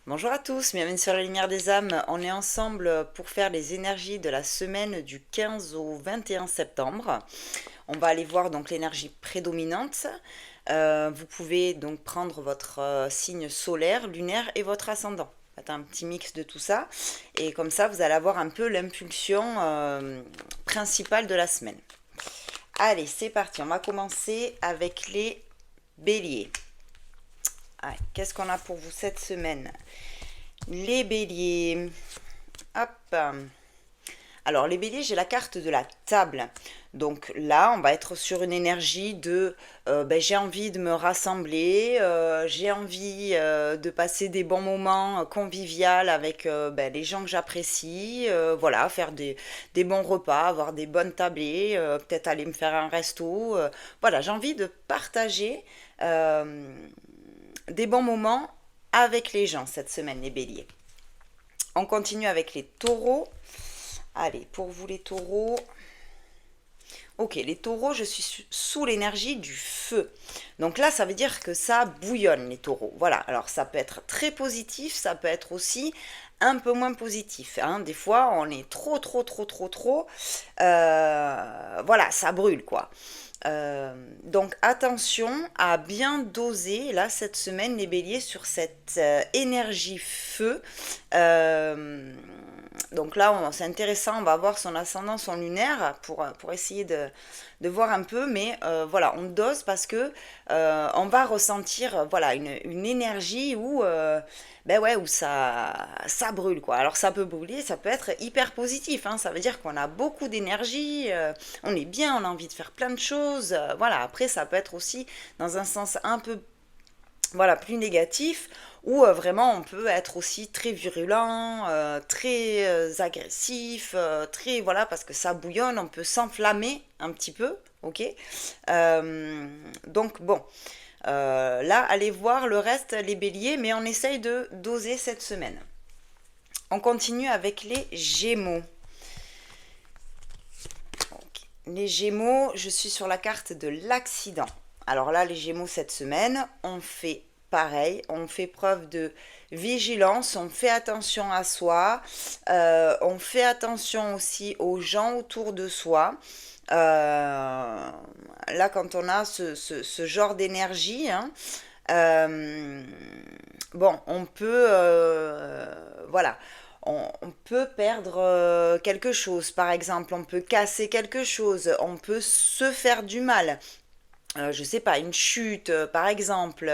Bonjour à tous, bienvenue sur la lumière des âmes. On est ensemble pour faire les énergies de la semaine du 15 au 21 septembre. On va aller voir donc l'énergie prédominante. Vous pouvez donc prendre votre signe solaire, lunaire et votre ascendant. Faites un petit mix de tout ça et comme ça vous allez avoir un peu l'impulsion principale de la semaine. Allez, c'est parti. On va commencer avec les béliers. Allez, qu'est-ce qu'on a pour vous cette semaine? Les béliers. Hop. Alors, les béliers, j'ai la carte de la table. Donc là, on va être sur une énergie de j'ai envie de me rassembler, j'ai envie de passer des bons moments conviviaux avec les gens que j'apprécie, voilà, faire des bons repas, avoir des bonnes tablées, peut-être aller me faire un resto. Voilà, j'ai envie de partager des bons moments avec les gens cette semaine, les béliers. On continue avec les taureaux. Allez, pour vous les taureaux. Ok, les taureaux, je suis sous l'énergie du feu. Donc là, ça veut dire que ça bouillonne, les taureaux. Voilà, alors ça peut être très positif, ça peut être aussi un peu moins positif, hein. Des fois, on est trop. Voilà, ça brûle, quoi. Donc attention à bien doser là cette semaine les béliers sur cette énergie feu. Donc là c'est intéressant, on va voir son ascendant, son lunaire pour essayer de voir un peu, mais voilà, on dose parce que on va ressentir voilà une énergie où ouais, où ça brûle quoi. Alors ça peut brûler, ça peut être hyper positif, hein, ça veut dire qu'on a beaucoup d'énergie, on est bien, on a envie de faire plein de choses, voilà. Après ça peut être aussi dans un sens un peu voilà, plus négatif, où vraiment on peut être aussi très virulent, très agressif, très voilà, parce que ça bouillonne, on peut s'enflammer un petit peu, ok. Donc bon, là, allez voir le reste, les béliers, mais on essaye de doser cette semaine. On continue avec les gémeaux. Ok. Les gémeaux, je suis sur la carte de l'accident. Alors là, les gémeaux, cette semaine, on fait pareil, on fait preuve de vigilance, on fait attention à soi, on fait attention aussi aux gens autour de soi. Là, quand on a ce genre d'énergie, hein, euh, bon, on peut, voilà, on peut perdre quelque chose. Par exemple, on peut casser quelque chose, on peut se faire du mal. Je sais pas, une chute, par exemple.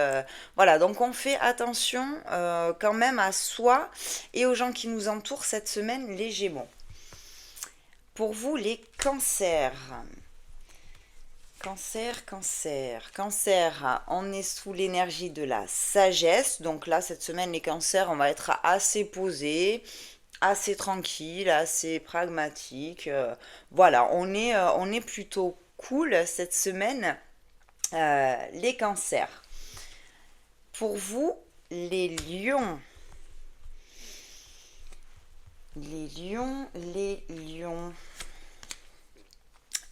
Voilà, donc on fait attention quand même à soi et aux gens qui nous entourent cette semaine, les Gémeaux. Pour vous, les cancers. Cancer, on est sous l'énergie de la sagesse. Donc là, cette semaine, les cancers, on va être assez posés, assez tranquille, assez pragmatique. Voilà, on est plutôt cool cette semaine, les cancers. Pour vous, les lions. Les lions.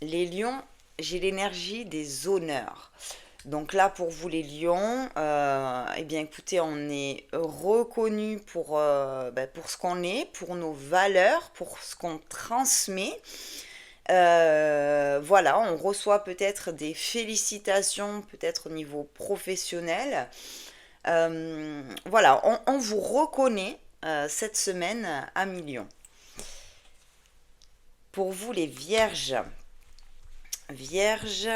Les lions, j'ai l'énergie des honneurs. Donc là, pour vous les lions, eh bien écoutez, on est reconnu pour ce qu'on est, pour nos valeurs, pour ce qu'on transmet. Voilà, on reçoit peut-être des félicitations, peut-être au niveau professionnel. Voilà, on vous reconnaît cette semaine à millions. Pour vous les vierges, vierges,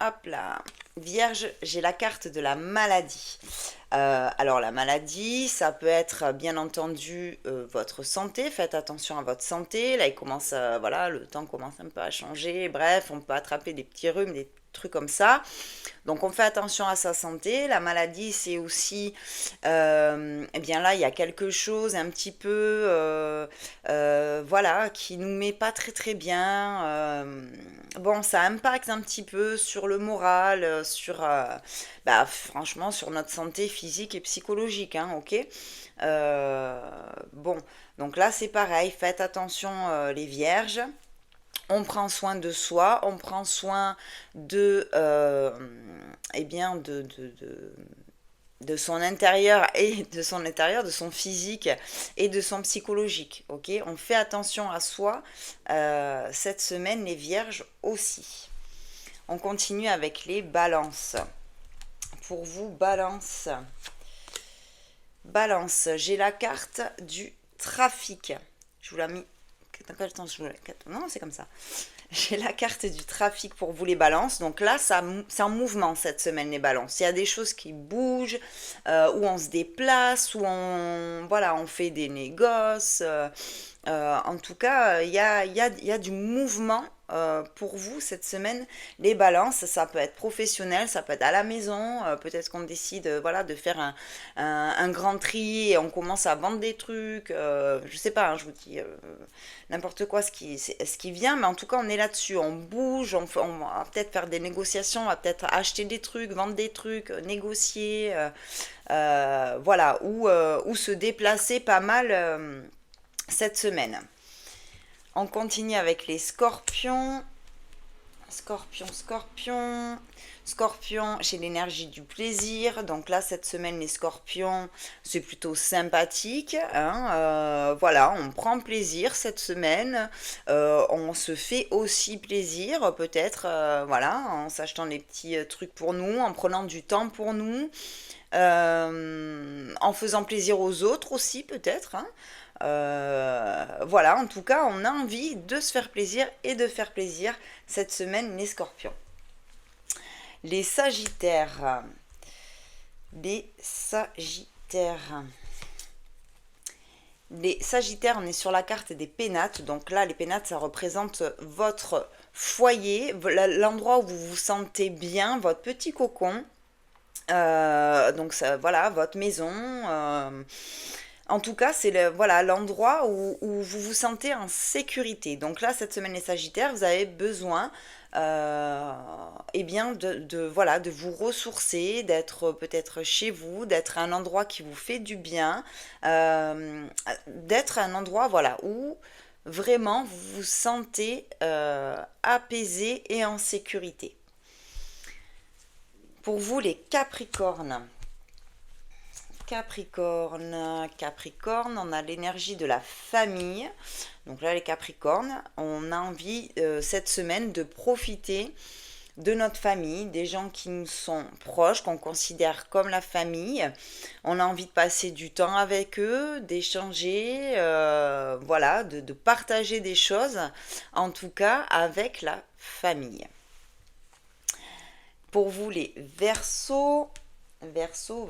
hop là, vierge, j'ai la carte de la maladie. Alors la maladie, ça peut être bien entendu votre santé. Faites attention à votre santé. Là, il commence, voilà, le temps commence un peu à changer. Bref, on peut attraper des petits rhumes, des trucs comme ça. Donc on fait attention à sa santé. La maladie, c'est aussi, eh bien là, il y a quelque chose un petit peu, voilà, qui nous met pas très bien. Bon, ça impacte un petit peu sur le moral, sur, franchement, sur notre santé physique et psychologique, hein, ok. Bon, donc là, c'est pareil. Faites attention, les vierges. On prend soin de soi, on prend soin de, eh bien, de son intérieur et de son physique et de son psychologique. Ok, on fait attention à soi cette semaine, les vierges aussi. On continue avec les balances. Pour vous, balance. Balance, j'ai la carte du trafic. Je vous l'ai mis. Dans quel temps je vous l'ai... Non, c'est comme ça. J'ai la carte du trafic pour vous les balances. Donc là, c'est en mouvement cette semaine les balances. Il y a des choses qui bougent, où on se déplace, où voilà, on fait des négoces. En tout cas, il y a du mouvement pour vous cette semaine. Les balances, ça peut être professionnel, ça peut être à la maison. Peut-être qu'on décide voilà, de faire un grand tri et on commence à vendre des trucs. Je sais pas, hein, je vous dis n'importe quoi ce qui vient, mais en tout cas, on est là-dessus. On bouge, on va peut-être faire des négociations, on va peut-être acheter des trucs, vendre des trucs, négocier. Voilà, ou se déplacer pas mal cette semaine. On continue avec les scorpions. Scorpion, j'ai l'énergie du plaisir. Donc là, cette semaine, les scorpions, c'est plutôt sympathique. Hein, voilà, on prend plaisir cette semaine. On se fait aussi plaisir, peut-être, voilà, en s'achetant des petits trucs pour nous, en prenant du temps pour nous. En faisant plaisir aux autres aussi peut-être. Hein. Voilà, en tout cas, on a envie de se faire plaisir et de faire plaisir cette semaine les scorpions. Les sagittaires. Les sagittaires. Les sagittaires, on est sur la carte des pénates. Donc là, les pénates, ça représente votre foyer, l'endroit où vous vous sentez bien, votre petit cocon. Donc ça, voilà, votre maison. En tout cas, c'est voilà, l'endroit où vous vous sentez en sécurité. Donc là, cette semaine, les Sagittaires, vous avez besoin eh bien voilà, de vous ressourcer, d'être peut-être chez vous, d'être un endroit qui vous fait du bien, d'être un endroit voilà, où vraiment vous vous sentez apaisé et en sécurité. Pour vous, les Capricornes. Capricorne, on a l'énergie de la famille. Donc là, les Capricornes, on a envie cette semaine de profiter de notre famille, des gens qui nous sont proches, qu'on considère comme la famille. On a envie de passer du temps avec eux, d'échanger, voilà, de partager des choses, en tout cas avec la famille. Pour vous, les Verseaux. Verseau,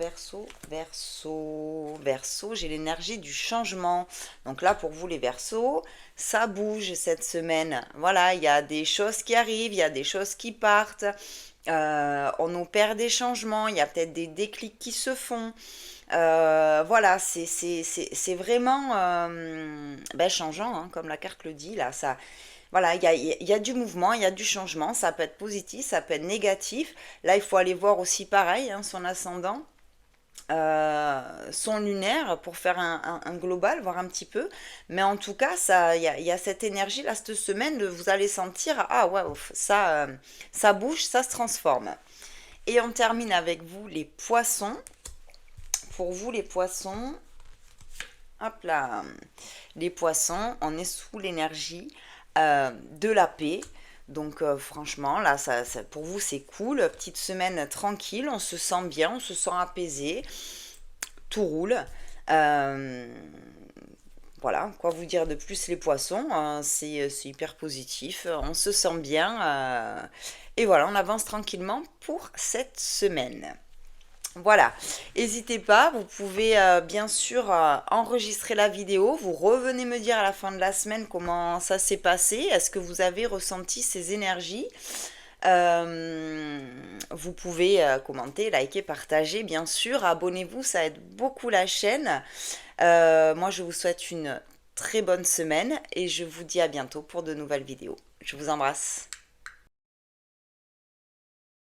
j'ai l'énergie du changement. Donc là, pour vous, les Verseaux, ça bouge cette semaine. Voilà, il y a des choses qui arrivent, il y a des choses qui partent. On opère des changements, il y a peut-être des déclics qui se font. Voilà, c'est vraiment changeant, hein, comme la carte le dit. Là, ça, voilà, il y a du mouvement, il y a du changement, ça peut être positif, ça peut être négatif. Là, il faut aller voir aussi pareil, hein, son ascendant, son lunaire, pour faire un global, voir un petit peu. Mais en tout cas, il y a cette énergie là, cette semaine, vous allez sentir, ah ouais, ça bouge, ça se transforme. Et on termine avec vous, les poissons. Pour vous, les poissons, hop là, les poissons, on est sous l'énergie de la paix. Donc franchement, là, pour vous, c'est cool. Petite semaine tranquille, on se sent bien, on se sent apaisé. Tout roule. Voilà, quoi vous dire de plus les poissons, c'est hyper positif, on se sent bien. Et voilà, on avance tranquillement pour cette semaine. Voilà, n'hésitez pas, vous pouvez bien sûr enregistrer la vidéo, vous revenez me dire à la fin de la semaine comment ça s'est passé, est-ce que vous avez ressenti ces énergies. Vous pouvez commenter, liker, partager, bien sûr, abonnez-vous, ça aide beaucoup la chaîne. Moi, je vous souhaite une très bonne semaine et je vous dis à bientôt pour de nouvelles vidéos. Je vous embrasse.